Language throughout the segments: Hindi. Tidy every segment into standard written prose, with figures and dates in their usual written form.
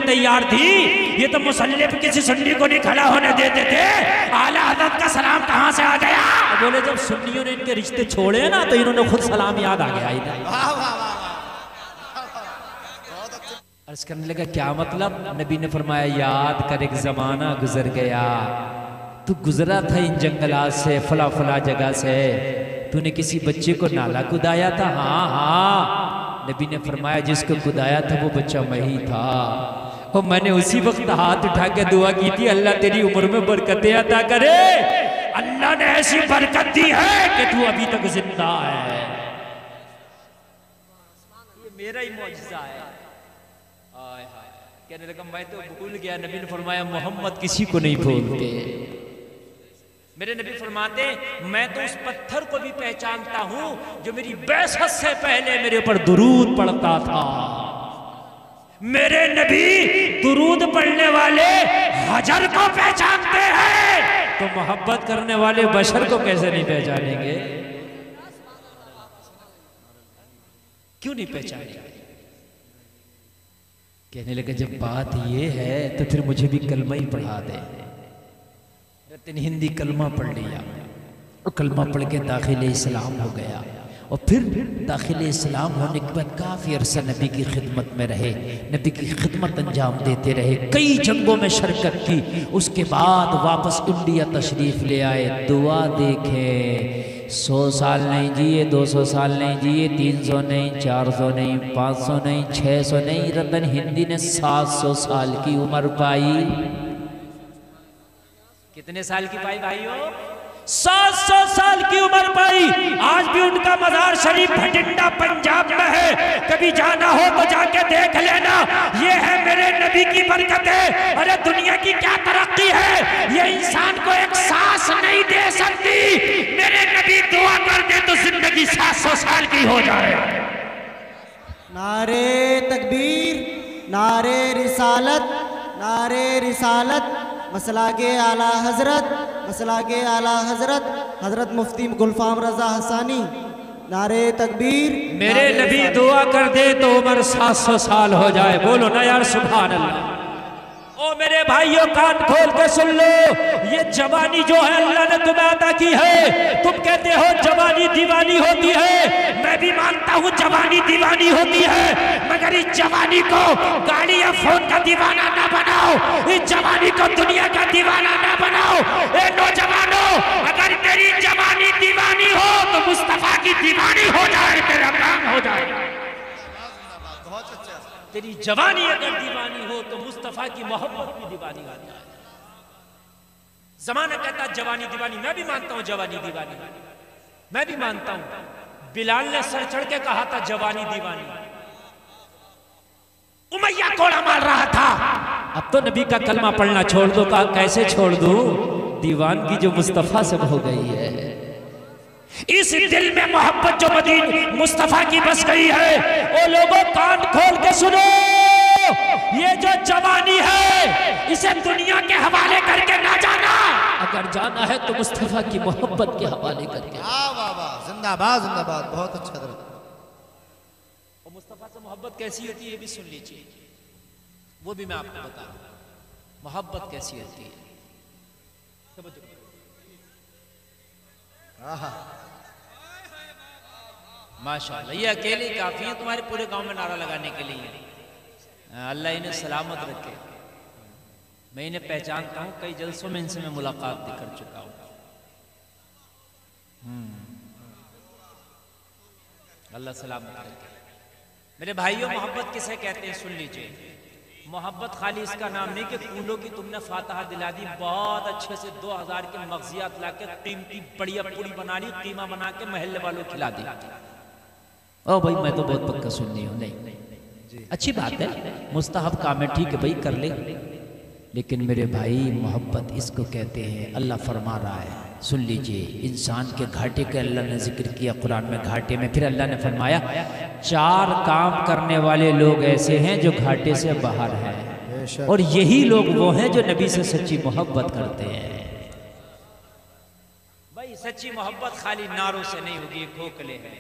तैयार थी। ये तो मुसल्ले पे किसी सुन्नी को नहीं खड़ा होने देते थे। आला हज़रत का सलाम कहाँ से आ गया? बोले जब सुन्नियों ने इनके रिश्ते छोड़े ना तो इन्होंने खुद सलाम याद आ गया इधर। अर्ज करने लगा क्या मतलब? नबी ने फरमाया याद कर एक जमाना गुजर गया, तू गुजरा था इन जंगलात से, फला फला जगह से, तूने किसी बच्चे को नाला कुदाया था। हाँ हाँ। नबी ने फरमाया जिसको कुदाया था वो बच्चा मैं ही था, और मैंने उसी वक्त हाथ उठा के दुआ की थी अल्लाह तेरी उम्र में बरकतें अता करे। अल्लाह ने ऐसी बरकत दी है कि तू अभी तक जिंदा है। ये मेरा ही मौजज़ा है। कहने लगा मैं तो भूल गया। नबी ने फरमाया मोहम्मद किसी को नहीं भूलते। मेरे नबी फरमाते मैं तो उस पत्थर को भी पहचानता हूं जो मेरी बैसत से पहले मेरे ऊपर दुरूद पढ़ता था। मेरे नबी दुरूद पढ़ने वाले हजर को पहचानते हैं, तो मोहब्बत करने वाले बशर को कैसे नहीं पहचानेंगे? क्यों नहीं पहचानेंगे? कहने लगे जब बात ये है तो फिर मुझे भी कलमा ही पढ़ा दे। रतन हिंदी कलमा पढ़ लिया और कलमा पढ़ के दाखिल इस्लाम हो गया, और फिर दाखिल इस्लाम होने के बाद काफ़ी अरसा नबी की खिदमत में रहे, नबी की खिदमत अंजाम देते रहे, कई जंगों में शिरकत की। उसके बाद वापस इंडिया तशरीफ़ ले आए। दुआ देखें 100 साल नहीं जिए, 200 साल नहीं जिए, 300 नहीं, 400 नहीं, 500 नहीं, 600 नहीं, रतन हिंदी ने 700 साल की उम्र पाई। कितने साल की पाई भाइयों? 700 साल की उम्र पाई। आज भी उनका मज़ार शरीफ भटिंडा पंजाब में है, कभी जाना हो तो जाके देख लेना। ये है मेरे नबी की बरकतें। अरे दुनिया की क्या तरक्की है, ये इंसान को एक सांस नहीं दे सकती। मेरे नबी दुआ कर दे तो जिंदगी 700 साल की हो जाए। नारे तकबीर, नारे रिसालत, नारे रिसालत। मसलाके आला हजरत, मसलाके आला हजरत हजरत मुफ्ती गुलफाम रजा हसानी। नारे तकबीर। मेरे नबी दुआ कर दे तो उम्र 700 साल हो जाए। बोलो ना यार सुभान अल्लाह। ओ मेरे भाइयों कान खोल के सुन लो, ये जवानी जो है अल्लाह ने तुम्हें अता की है। तुम कहते हो जवानी दीवानी होती है, मैं भी मानता हूँ जवानी दीवानी होती है, मगर इस जवानी को गाड़ी या फोन का दीवाना ना बनाओ, इस जवानी को दुनिया का दीवाना ना बनाओ। ए नौजवानों, अगर तेरी जवानी दीवानी हो तो मुस्तफा की दीवानी हो जाए, तेरा काम हो जाए। तेरी जवानी अगर दीवानी हो तो मुस्तफा की मोहब्बत की दीवानी हो जाए। जमाना कहता जवानी दीवानी, मैं भी मानता हूं जवानी दीवानी, मैं भी मानता हूं। बिलाल ने सर चढ़ के कहा था जवानी दीवानी। उमैया कोड़ा मार रहा था, अब तो नबी का कलमा पढ़ना छोड़ दो। कहा कैसे छोड़ दूं? दीवानगी जो मुस्तफा से हो गई है, इस दिल में मोहब्बत जो मदीन मुस्तफा की बस गई है। ओ लोगों कान खोल के सुनो, ये जो जवानी है इसे दुनिया के हवाले करके ना जाना, अगर जाना है तो मुस्तफा की मोहब्बत के हवाले करके। वाह वाह, जिंदाबाद जिंदाबाद, बहुत अच्छा दर्द। और मुस्तफा से मोहब्बत कैसी होती है ये भी सुन लीजिए, वो भी मैं आपको बता रहा हूं मोहब्बत कैसी होती है। समझो माशाअल्लाह, ये अकेले काफी है तुम्हारे पूरे गांव में नारा लगाने के लिए। अल्लाह इन्हें सलामत रखे। मैं इन्हें पहचानता हूँ, कई जलसों में इनसे मैं मुलाकात भी कर चुका हूँ। अल्लाह सलामत रखे। मेरे भाइयों, मोहब्बत किसे कहते हैं सुन लीजिए। मोहब्बत खाली इसका नाम नहीं कि फूलों की तुमने फातहा दिला दी, बहुत अच्छे से 2000 के मगजियात ला के कीमती बढ़िया पूरी बना ली, कीमा बना के महल्ले वालों खिला दी। ओ भाई मैं तो बहुत पक्का सुननी हूँ। नहीं अच्छी बात है, मुस्तहब काम है, ठीक है भाई कर ले। लेकिन मेरे भाई मोहब्बत इसको कहते हैं। अल्लाह फरमा रहा है, सुन लीजिए, इंसान के घाटे के अल्लाह ने जिक्र किया कुरान में, घाटे में। फिर अल्लाह ने फरमाया 4 काम करने वाले लोग ऐसे हैं जो घाटे से बाहर हैं, और यही लोग वो हैं जो नबी से सच्ची मोहब्बत करते हैं। भाई सच्ची मोहब्बत खाली नारों से नहीं होगी, ये खोखले हैं।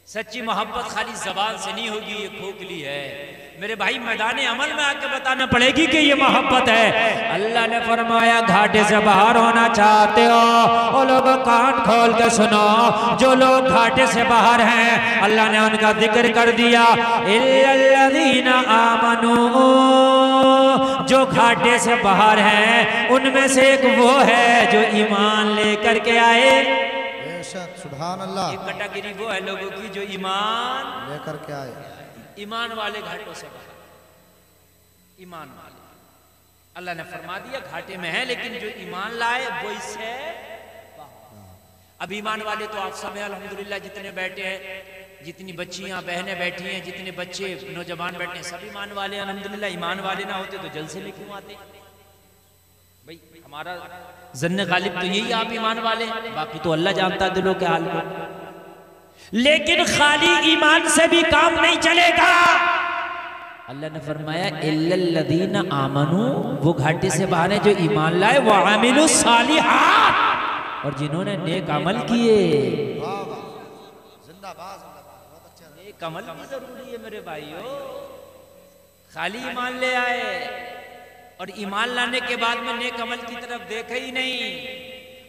सच्ची मोहब्बत खाली जबान से नहीं होगी, ये खोखली है। मेरे भाई मैदान अमल में आके बताना पड़ेगी कि ये मोहब्बत है। अल्लाह ने फरमाया घाटे से बाहर होना चाहते हो वो लोग कान खोल के सुनो, जो लोग घाटे से बाहर हैं अल्लाह ने उनका जिक्र कर दिया, इल्लल्लज़ीना आमनू, जो घाटे से बाहर हैं उनमें से एक वो है जो ईमान लेकर के आए। बेशक सुभान अल्लाह। एक कैटेगरी वो है लोगों की जो ईमान लेकर के आए, ईमान वाले घाटों से बाहर, ईमान वाले अल्लाह ने फरमा दिया घाटे में है, लेकिन जो ईमान लाए वो इससे अब ईमान वाले तो आप सब हैं अल्हम्दुलिल्लाह, जितने बैठे हैं, जितनी बच्चियां बहनें बैठी हैं, जितने बच्चे नौजवान बैठे हैं, सब ईमान वाले अल्हम्दुलिल्लाह। ईमान वाले ना होते तो जलसे में क्यों आते भाई? हमारा जन्ने गालिब तो यही आप ईमान वाले, बाकी तो अल्लाह जानता दिलों के हाल को। लेकिन खाली ईमान से भी काम नहीं चलेगा। अल्लाह ने फरमाया इल्लल्लज़ीना आमनू, वो घाटे से बाहर है जो ईमान लाए, वो आमिलुस सालिहात, और जिन्होंने नेक अमल किए। जिंदाबाद जिंदाबाद, बहुत अच्छा। नेक अमल भी जरूरी है मेरे भाइयों, खाली ईमान ले आए और ईमान लाने के बाद में नेक अमल की तरफ देखे ही नहीं।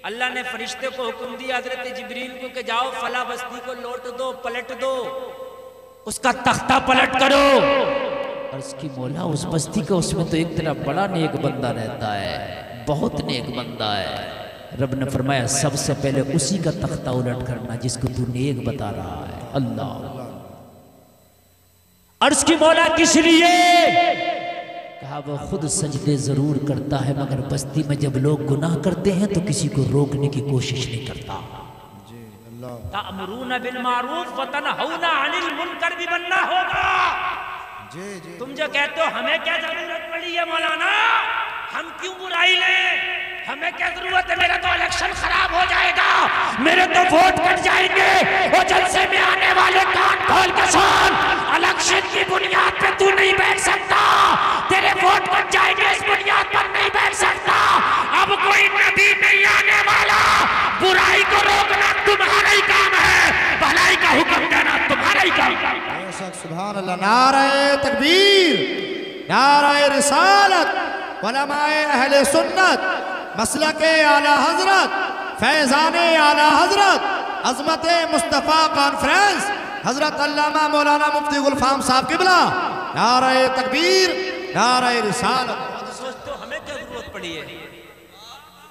अल्लाह ने फरिश्ते को हुक्म दिया हजरत जिब्रील को कि जाओ फला बस्ती को लौट दो, पलट दो, उसका तख्ता पलट करो। और उसकी मौला उस बस्ती का, उसमें तो एक तरह बड़ा नेक बंदा रहता है, बहुत नेक बंदा है। रब ने फरमाया सबसे पहले उसी का तख्ता उलट करना जिसको तू नेक बता रहा है। अल्लाह, अर्श की मौला किस लिए? कहा वो खुद सजदे जरूर करता है, मगर बस्ती में जब लोग गुनाह करते हैं तो किसी को रोकने की कोशिश नहीं करता। जी अल्लाह। तामुरून बिल मारूफ व तनहौना अनिल मुनकर भी बनना होगा। जी जी। तुम जो कहते हो हमें क्या जरूरत पड़ी है मौलाना, हम क्यों बुराई लें, हमें क्या जरूरत है, मेरा तो इलेक्शन खराब हो जाएगा, मेरे तो वोट कट जाएंगे। वो जलसे में आने वाले कान खोल के सुन, इलेक्शन की बुनियाद पे तू नहीं बैठ सकता, तेरे वोट कट जाएंगे, इस बुनियाद पर नहीं बैठ सकता। अब कोई नबी नहीं आने वाला, बुराई को रोकना तुम्हारा ही काम है, भलाई का हुक्म देना तुम्हारा ही काम है। बेशक सुभान अल्लाह। नारे तकबीर, नारे रिसालत, उलमाए अहले सुन्नत, मसलके आला हजरत, फैजाने आला हजरत, अजमत मुस्तफ़ा कॉन्फ्रेंस, हजरत अल्लामा मौलाना मुफ्ती गुलफाम साहब किबला, नारे तकबीर, नारे रिसालत। सोचते हो हमें क्या जरूरत पड़ी है,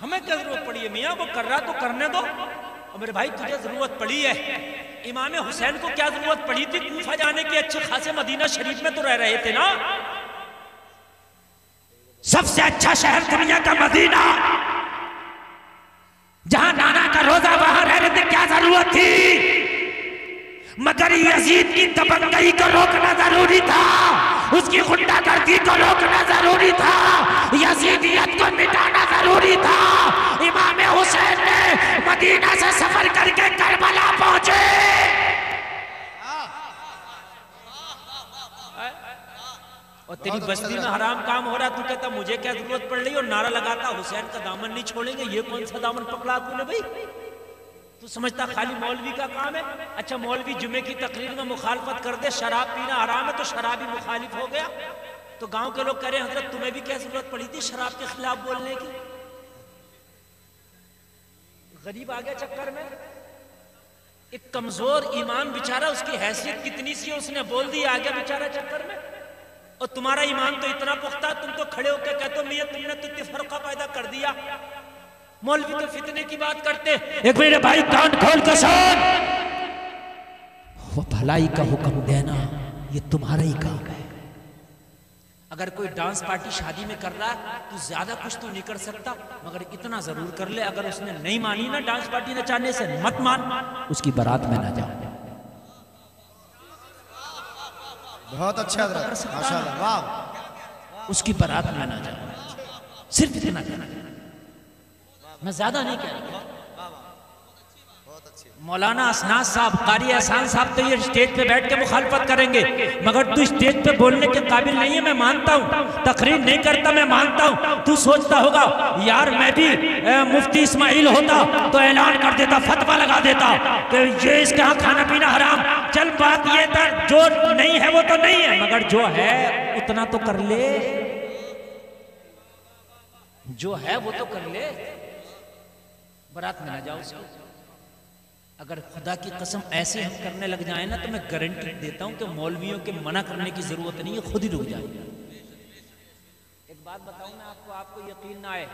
हमें क्या जरूरत पड़ी है? मियाँ वो कर रहा तो करने दो। और मेरे भाई तुझे जरूरत पड़ी है, इमाम हुसैन को क्या जरूरत पड़ी थी कूफा जाने की? अच्छे खासे मदीना शरीफ में तो रह रहे थे ना, सबसे अच्छा शहर दुनिया का मदीना, जहां नाना का रोजा वहां रह रहे थे, क्या जरूरत थी? मगर यजीद की दबंगई को रोकना जरूरी था, उसकी गुंडागर्दी को रोकना जरूरी था, यजीदियत को मिटाना जरूरी था। इमाम हुसैन ने मदीना से सफर करके करबला पहुंचे। और तेरी बस्ती में हराम काम हो रहा, तू कहता मुझे क्या जरूरत पड़ रही, और नारा लगाता हुसैन का दामन नहीं छोड़ेंगे। ये कौन सा दामन पकड़ा तूने भाई? तू समझता खाली मौलवी का काम है? अच्छा मौलवी जुमे की तकरीर में मुखालफत कर दे, शराब पीना हराम है तो शराबी मुखालिफ हो गया, तो गांव के लोग कह रहे हैं हजरत तुम्हें भी क्या जरूरत पड़ी थी शराब के खिलाफ बोलने की? गरीब आ गया चक्कर में, एक कमजोर ईमान बेचारा, उसकी हैसियत कितनी सी है, उसने बोल दी, आ गया बेचारा चक्कर में। और तुम्हारा ईमान तो इतना पुख्ता, तुम तो खड़े होकर कहते हो मियां तुमने तो तफरका पैदा कर दिया। मौलवी तो फितने की बात करते। एक मेरे भाई कान खोल कर सुन, वो भलाई का हुक्म देना ये तुम्हारा ही काम है। अगर कोई डांस पार्टी शादी में कर रहा है तो ज्यादा कुछ तो नहीं कर सकता, मगर इतना जरूर कर ले, अगर उसने नहीं मानी ना डांस पार्टी नचाने से, मत मान, उसकी बारात में ना जाओ। बहुत अच्छा माशाल्लाह, वाह। उसकी बारात में ना जाओ, सिर्फ इतना कहना, मैं ज्यादा नहीं कह रहा। मौलाना असनाद साहब, कारी एहसान साहब तो ये स्टेज पे बैठ के मुखालफत करेंगे, मगर तू स्टेज पे बोलने के काबिल नहीं है, मैं मानता हूँ। तकरीर नहीं करता, मैं मानता हूँ। तू सोचता होगा यार मैं भी मुफ्ती इस्माइल होता तो ऐलान कर देता, फतवा लगा देता कि ये इसके यहाँ खाना पीना हराम। चल बात ये था, जो नहीं है वो तो नहीं है, मगर जो है उतना तो कर ले, जो है वो तो कर ले। बारात में ना जाओ उसको। अगर खुदा की कसम ऐसे हम करने लग जाए ना, तो मैं गारंटी देता हूं कि मौलवियों के मना करने की जरूरत नहीं है, खुद ही रुक जाएगा। एक बात बताऊं मैं आपको, आपको यकीन ना आए।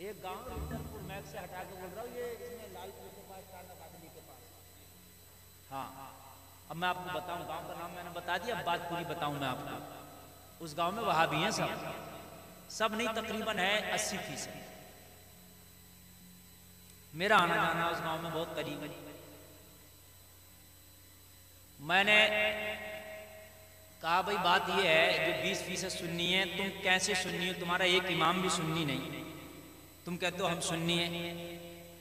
एक गांव इंटरपुर मैक से हटा के बोल रहा हूं, ये इसमें लालपुर के पास, कादली के पास। हाँ, अब मैं आपको बताऊं, गांव का नाम मैंने बता दिया, अब बात पूरी बताऊं मैं आपको। उस गांव में वहाबी हैं सब नहीं, तकरीबन है 80%। मेरा आना जाना उस गांव में बहुत करीब है। मैंने कहा भाई बात यह है, जो 20% सुन्नी है, तुम कैसे सुन्नी हो? तुम्हारा एक इमाम भी सुन्नी नहीं, तुम कहते हो हम सुन्नी है,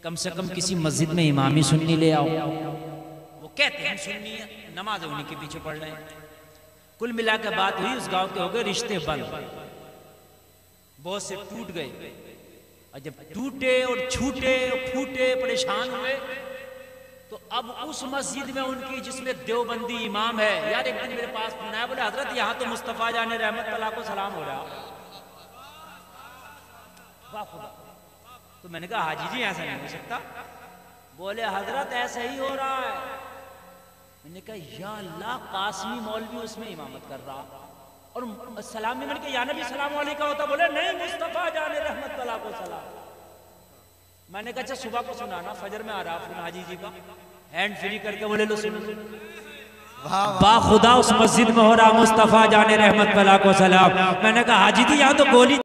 कम से कम किसी मस्जिद में इमाम ही सुन्नी ले आओ। वो कहते हैं हम सुन्नी है, नमाज उन्हीं के पीछे पढ़ रहे हैं। कुल मिला के बात हुई, उस गांव के हो गए रिश्ते बंद, बहुत से टूट गए। और जब टूटे और छूटे और फूटे, परेशान हुए, तो अब उस मस्जिद में उनकी, जिसमें देवबंदी इमाम है, यार एक दिन मेरे पास फोन आया, बोले हजरत यहाँ तो मुस्तफा जाने रहमत अल्लाह को सलाम हो रहा। वाह खुदा। तो मैंने कहा हाजी जी ऐसा नहीं हो सकता। बोले हजरत ऐसा ही हो रहा है। मैंने कहा या अल्लाह, कासमी मौलवी उसमें इमामत कर रहा, और सलाम में मैंने कहा या नबी सलाम अलैका होता। बोले नहीं, मुस्तफा जाने रहमत अल्लाह को सलाम। मैंने कहा अच्छा सुबह को सुनाना, फजर में आ रहा फिर हाजी जी का हैंड फ्री करके, बोले लो सुनो। बा खुदा उस मस्जिद में हो रहा, मुस्तफा जाने रहमत अल्लाह को सलाम। मैंने कहा हाजी जी यहाँ तो गोली